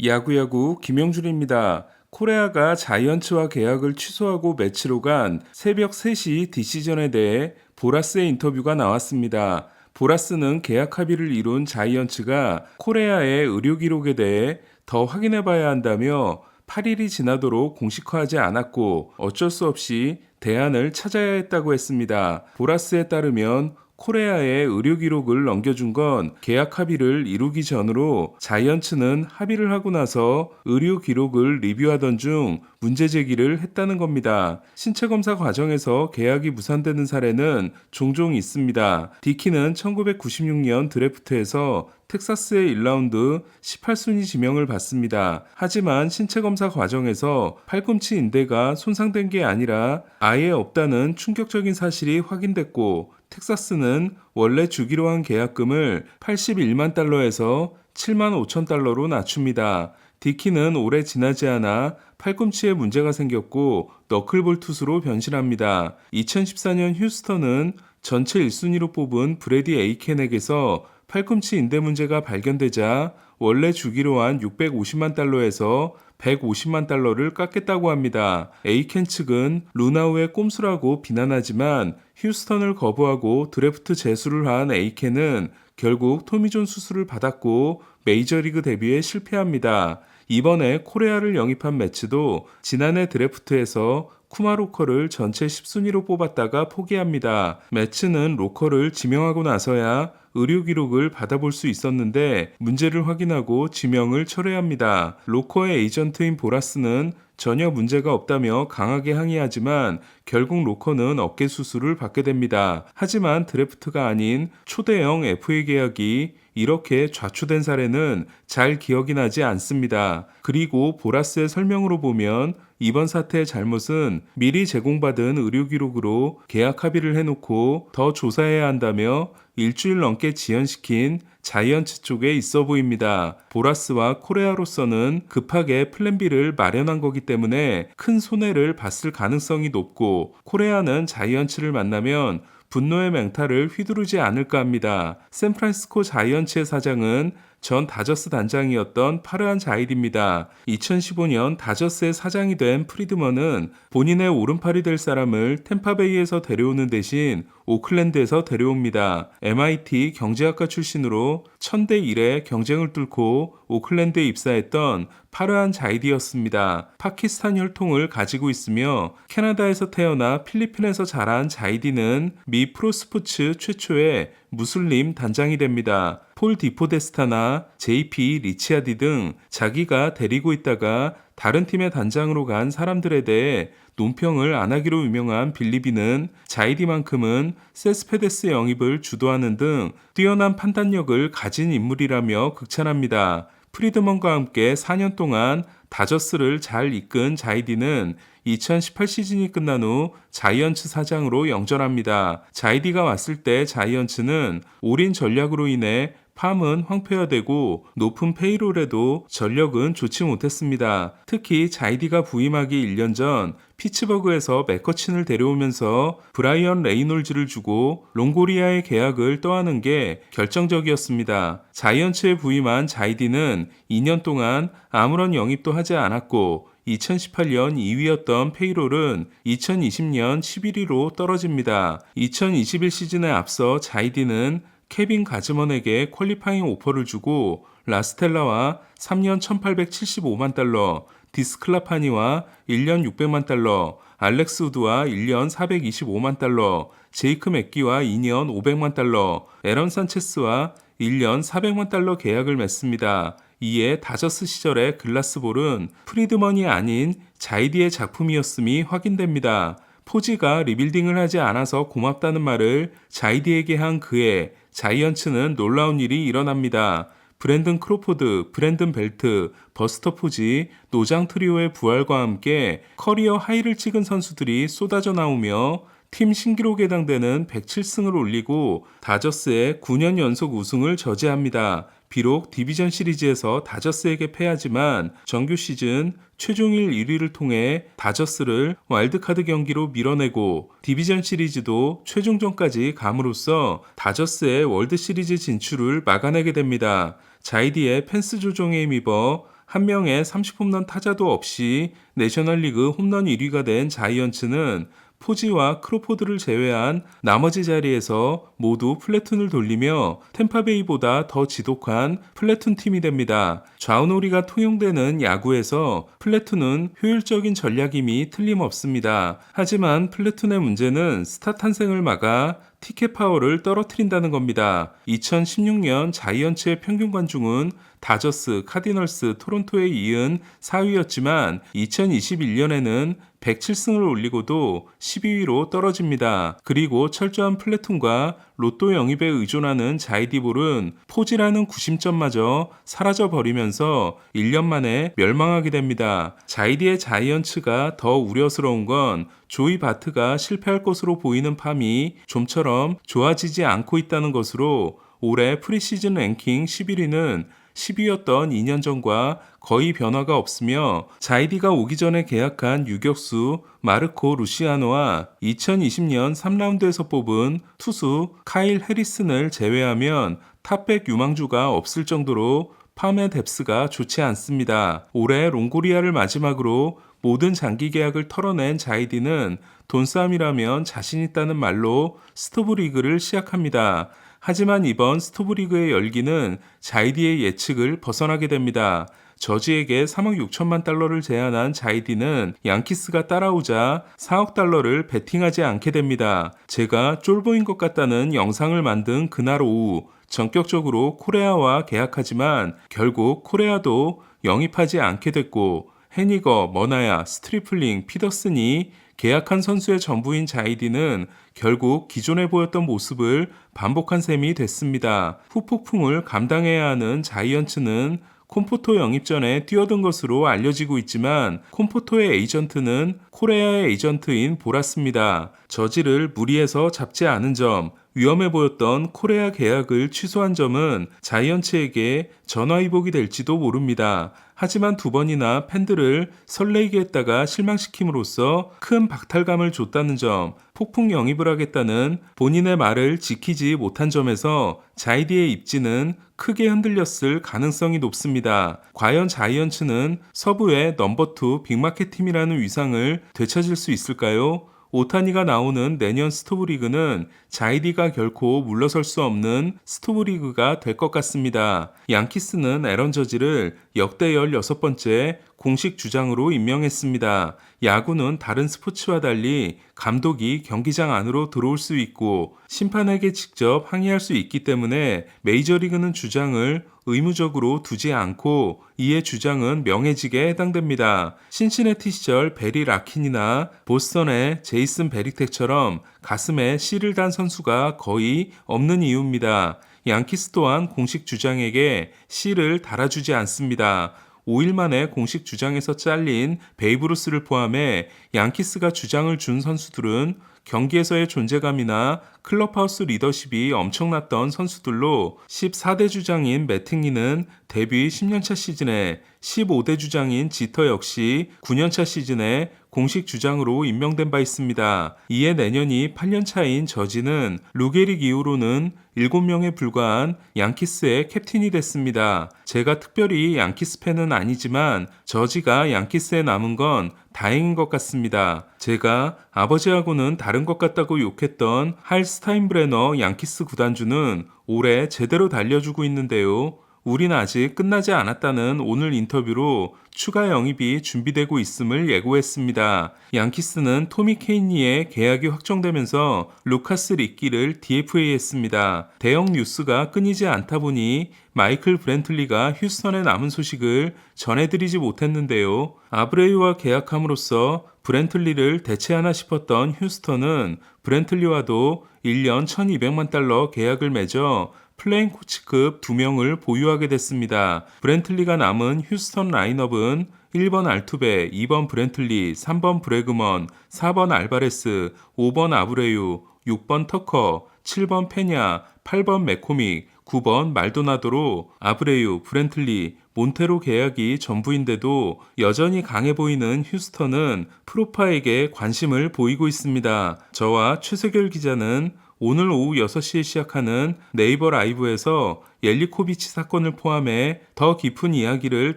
야구야구 김영준입니다. 코레아가 자이언츠와 계약을 취소하고 매치로 간 새벽 3시 디시전에 대해 보라스의 인터뷰가 나왔습니다. 보라스는 계약 합의를 이룬 자이언츠가 코레아의 의료 기록에 대해 더 확인해 봐야 한다며 8일이 지나도록 공식화하지 않았고 어쩔 수 없이 대안을 찾아야 했다고 했습니다. 보라스에 따르면 코레아의 의료 기록을 넘겨준 건 계약 합의를 이루기 전으로 자이언츠는 합의를 하고 나서 의료 기록을 리뷰하던 중 문제 제기를 했다는 겁니다. 신체 검사 과정에서 계약이 무산되는 사례는 종종 있습니다. 디키는 1996년 드래프트에서 텍사스의 1라운드 18순위 지명을 받습니다. 하지만 신체 검사 과정에서 팔꿈치 인대가 손상된 게 아니라 아예 없다는 충격적인 사실이 확인됐고 텍사스는 원래 주기로 한 계약금을 81만 달러에서 7만 5천 달러로 낮춥니다. 디키는 오래 지나지 않아 팔꿈치에 문제가 생겼고 너클볼 투수로 변신합니다. 2014년 휴스턴은 전체 1순위로 뽑은 브래디 에이켄에게서 팔꿈치 인대 문제가 발견되자 원래 주기로 한 650만 달러에서 150만 달러를 깎겠다고 합니다. 에이켄 측은 루나우의 꼼수라고 비난하지만 휴스턴을 거부하고 드래프트 제수를 한 에이켄은 결국 토미존 수술을 받았고 메이저리그 데뷔에 실패합니다. 이번에 코레아를 영입한 매치도 지난해 드래프트에서 쿠마로커를 전체 10순위로 뽑았다가 포기합니다. 매치는 로커를 지명하고 나서야 의료 기록을 받아볼 수 있었는데 문제를 확인하고 지명을 철회합니다. 로커의 에이전트인 보라스는 전혀 문제가 없다며 강하게 항의하지만 결국 로커는 어깨 수술을 받게 됩니다. 하지만 드래프트가 아닌 초대형 FA 계약이 이렇게 좌초된 사례는 잘 기억이 나지 않습니다. 그리고 보라스의 설명으로 보면 이번 사태의 잘못은 미리 제공받은 의료 기록으로 계약 합의를 해놓고 더 조사해야 한다며 일주일 넘게 지연시킨 자이언츠 쪽에 있어 보입니다. 보라스와 코레아로서는 급하게 플랜 B를 마련한 거기 때문에 큰 손해를 봤을 가능성이 높고 코레아는 자이언츠를 만나면 분노의 맹타를 휘두르지 않을까 합니다. 샌프란시스코 자이언츠의 사장은 전 다저스 단장이었던 파르한 자일입니다. 2015년 다저스의 사장이 된 프리드먼은 본인의 오른팔이 될 사람을 템파베이에서 데려오는 대신 오클랜드에서 데려옵니다. MIT 경제학과 출신으로 1000대 1의 경쟁을 뚫고 오클랜드에 입사했던 파르한 자이디였습니다. 파키스탄 혈통을 가지고 있으며 캐나다에서 태어나 필리핀에서 자란 자이디는 미 프로스포츠 최초의 무슬림 단장이 됩니다. 폴 디포데스타나 JP 리치아디 등 자기가 데리고 있다가 다른 팀의 단장으로 간 사람들에 대해 논평을 안 하기로 유명한 빌리비는 자이디만큼은 세스페데스 영입을 주도하는 등 뛰어난 판단력을 가진 인물이라며 극찬합니다. 프리드먼과 함께 4년 동안 다저스를 잘 이끈 자이디는 2018 시즌이 끝난 후 자이언츠 사장으로 영전합니다. 자이디가 왔을 때 자이언츠는 올인 전략으로 인해 팜은 황폐화되고 높은 페이롤에도 전력은 좋지 못했습니다. 특히 자이디가 부임하기 1년 전 피츠버그에서 맥커친을 데려오면서 브라이언 레이놀즈를 주고 롱고리아의 계약을 떠하는 게 결정적이었습니다. 자이언츠에 부임한 자이디는 2년 동안 아무런 영입도 하지 않았고 2018년 2위였던 페이롤은 2020년 11위로 떨어집니다. 2021 시즌에 앞서 자이디는 케빈 가즈먼에게 퀄리파잉 오퍼를 주고 라스텔라와 3년 1875만 달러, 디스클라파니와 1년 600만 달러, 알렉스 우드와 1년 425만 달러, 제이크 맥기와 2년 500만 달러, 에런 산체스와 1년 400만 달러 계약을 맺습니다. 이에 다저스 시절의 글라스볼은 프리드먼이 아닌 자이디의 작품이었음이 확인됩니다. 포지가 리빌딩을 하지 않아서 고맙다는 말을 자이디에게 한 그해 자이언츠는 놀라운 일이 일어납니다. 브랜든 크로포드, 브랜든 벨트, 버스터 포지, 노장 트리오의 부활과 함께 커리어 하이를 찍은 선수들이 쏟아져 나오며 팀 신기록에 해당되는 107승을 올리고 다저스의 9년 연속 우승을 저지합니다. 비록 디비전 시리즈에서 다저스에게 패하지만 정규 시즌 최종일 1위를 통해 다저스를 와일드카드 경기로 밀어내고 디비전 시리즈도 최종전까지 감으로써 다저스의 월드시리즈 진출을 막아내게 됩니다. 자이디의 펜스 조정에 힘입어 한 명의 30홈런 타자도 없이 내셔널리그 홈런 1위가 된 자이언츠는 포지와 크로포드를 제외한 나머지 자리에서 모두 플래툰을 돌리며 템파베이보다 더 지독한 플래툰 팀이 됩니다. 좌우놀이가 통용되는 야구에서 플래툰은 효율적인 전략임이 틀림없습니다. 하지만 플래툰의 문제는 스타 탄생을 막아 티켓 파워를 떨어뜨린다는 겁니다. 2016년 자이언츠의 평균 관중은 다저스, 카디널스, 토론토에 이은 4위였지만 2021년에는 107승을 올리고도 12위로 떨어집니다. 그리고 철저한 플래툰과 로또 영입에 의존하는 자이디볼은 포지라는 구심점마저 사라져버리면서 1년 만에 멸망하게 됩니다. 자이디의 자이언츠가 더 우려스러운 건 조이 바트가 실패할 것으로 보이는 팜이 좀처럼 좋아지지 않고 있다는 것으로 올해 프리시즌 랭킹 11위는 10위였던 2년 전과 거의 변화가 없으며 자이디가 오기 전에 계약한 유격수 마르코 루시아노와 2020년 3라운드에서 뽑은 투수 카일 해리슨을 제외하면 탑백 유망주가 없을 정도로 팜의 뎁스가 좋지 않습니다. 올해 롱고리아를 마지막으로 모든 장기 계약을 털어낸 자이디는 돈싸움이라면 자신 있다는 말로 스토브리그를 시작합니다. 하지만 이번 스토브리그의 열기는 자이디의 예측을 벗어나게 됩니다. 저지에게 3억 6천만 달러를 제안한 자이디는 양키스가 따라오자 4억 달러를 베팅하지 않게 됩니다. 제가 쫄보인 것 같다는 영상을 만든 그날 오후 전격적으로 코레아와 계약하지만 결국 코레아도 영입하지 않게 됐고 해니거, 머나야, 스트리플링, 피더슨이 계약한 선수의 전부인 자이디는 결국 기존에 보였던 모습을 반복한 셈이 됐습니다. 후폭풍을 감당해야 하는 자이언츠는 콤포토 영입 전에 뛰어든 것으로 알려지고 있지만 콤포토의 에이전트는 코레아의 에이전트인 보라스입니다. 저지를 무리해서 잡지 않은 점, 위험해 보였던 코레아 계약을 취소한 점은 자이언츠에게 전화위복이 될지도 모릅니다. 하지만 두 번이나 팬들을 설레이게 했다가 실망시킴으로써 큰 박탈감을 줬다는 점, 폭풍 영입을 하겠다는 본인의 말을 지키지 못한 점에서 자이디의 입지는 크게 흔들렸을 가능성이 높습니다. 과연 자이언츠는 서부의 넘버2 빅마켓 팀이라는 위상을 되찾을 수 있을까요? 오타니가 나오는 내년 스토브리그는 자이디가 결코 물러설 수 없는 스토브리그가 될 것 같습니다. 양키스는 에런 저지를 역대 16번째 공식 주장으로 임명했습니다. 야구는 다른 스포츠와 달리 감독이 경기장 안으로 들어올 수 있고 심판에게 직접 항의할 수 있기 때문에 메이저리그는 주장을 의무적으로 두지 않고 이에 주장은 명예직에 해당됩니다. 신시내티 시절 베리 라킨이나 보스턴의 제이슨 베릭텍처럼 가슴에 씨를 단 선수가 거의 없는 이유입니다. 양키스 또한 공식 주장에게 씨를 달아주지 않습니다. 5일 만에 공식 주장에서 잘린 베이브루스를 포함해 양키스가 주장을 준 선수들은 경기에서의 존재감이나 클럽하우스 리더십이 엄청났던 선수들로 14대 주장인 매팅리는 데뷔 10년차 시즌에 15대 주장인 지터 역시 9년차 시즌에 공식 주장으로 임명된 바 있습니다. 이에 내년이 8년차인 저지는 루게릭 이후로는 7명에 불과한 양키스의 캡틴이 됐습니다. 제가 특별히 양키스 팬은 아니지만 저지가 양키스에 남은 건 다행인 것 같습니다. 제가 아버지하고는 다른 것 같다고 욕했던 할 스타인브레너 양키스 구단주는 올해 제대로 달려주고 있는데요. 우린 아직 끝나지 않았다는 오늘 인터뷰로 추가 영입이 준비되고 있음을 예고했습니다. 양키스는 토미 케인리의 계약이 확정되면서 루카스 리끼를 DFA했습니다. 대형 뉴스가 끊이지 않다 보니 마이클 브랜틀리가 휴스턴에 남은 소식을 전해드리지 못했는데요. 아브레이와 계약함으로써 브랜틀리를 대체하나 싶었던 휴스턴은 브랜틀리와도 1년 1200만 달러 계약을 맺어 플레인 코치급 2명을 보유하게 됐습니다. 브랜틀리가 남은 휴스턴 라인업은 1번 알투베, 2번 브랜틀리, 3번 브래그먼, 4번 알바레스, 5번 아브레유, 6번 터커, 7번 페냐, 8번 맥코믹, 9번 말도나도로 아브레유, 브랜틀리, 몬테로 계약이 전부인데도 여전히 강해 보이는 휴스턴은 프로파에게 관심을 보이고 있습니다. 저와 최세결 기자는 오늘 오후 6시에 시작하는 네이버 라이브에서 옐리코비치 사건을 포함해 더 깊은 이야기를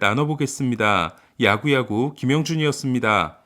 나눠보겠습니다. 야구야구 김영준이었습니다.